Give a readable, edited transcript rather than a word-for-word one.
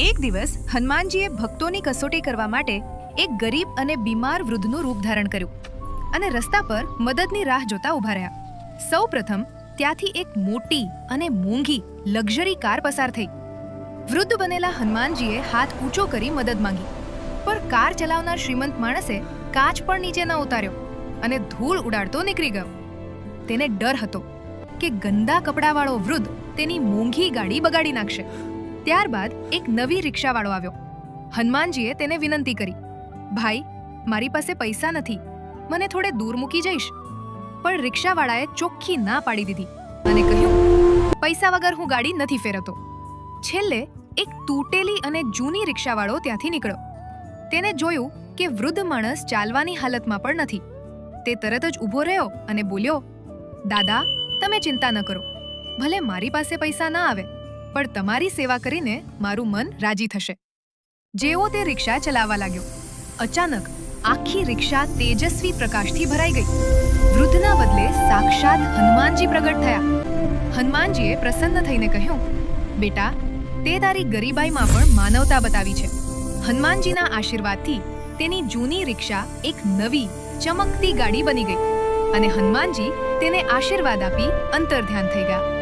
એક દિવસ હનુમાનજીએ ભક્તોની કસોટી કરવા માટે એક ગરીબ અને બીમાર વૃદ્ધનું રૂપ ધારણ કર્યું અને રસ્તા પર મદદની રાહ જોતા ઊભા રહ્યા। સૌપ્રથમ ત્યાંથી એક મોટી અને મોંઘી લક્ઝરી કાર પસાર થઈ। વૃદ્ધ બનેલા હનુમાનજીએ હાથ ઊંચો કરી મદદ માંગી, પણ કાર ચલાવનાર શ્રીમંત માણસે કાચ પણ નીચે ન ઉતાર્યો અને ધૂળ ઉડાડતો નીકળી ગયો। તેને ડર હતો કે ગંદા કપડાવાળો વૃદ્ધ તેની મોંઘી ગાડી બગાડી નાખશે। ત્યારબાદ એક નવી રિક્ષાવાળો આવ્યો। હનુમાનજીએ તેને વિનંતી કરી, ભાઈ, મારી પાસે પૈસા નથી, મને થોડે દૂર મૂકી જઈશ? પણ રિક્ષાવાળાએ ચોખ્ખી ના પાડી દીધી અને કહ્યું, પૈસા વગર હું ગાડી નથી ફેરવતો। છેલ્લે એક તૂટેલી અને જૂની રિક્ષાવાળો ત્યાંથી નીકળ્યો। તેને જોયું કે વૃદ્ધ માણસ ચાલવાની હાલતમાં પણ નથી। તે તરત જ ઊભો રહ્યો અને બોલ્યો, દાદા, તમે ચિંતા ન કરો, ભલે મારી પાસે પૈસા ના આવે, પણ તમારી સેવા કરીને મારું મન રાજી થશે। જેવો તે રિક્ષા ચલાવવા લાગ્યો, અચાનક આખી રિક્ષા તેજસ્વી પ્રકાશથી ભરાઈ ગઈ। વૃદ્ધના બદલે સાક્ષાત હનુમાનજી પ્રગટ થયા। હનુમાનજીએ પ્રસન્ન થઈને કહ્યું, બેટા, તે તારી ગરીબાઈમાં પણ માનવતા બતાવી છે। હનુમાનજીના આશીર્વાદથી તેની જૂની રિક્ષા એક નવી ચમકતી ગાડી બની ગઈ અને હનુમાનજી તેને આશીર્વાદ આપી અંતર્ધ્યાન થઈ ગયા।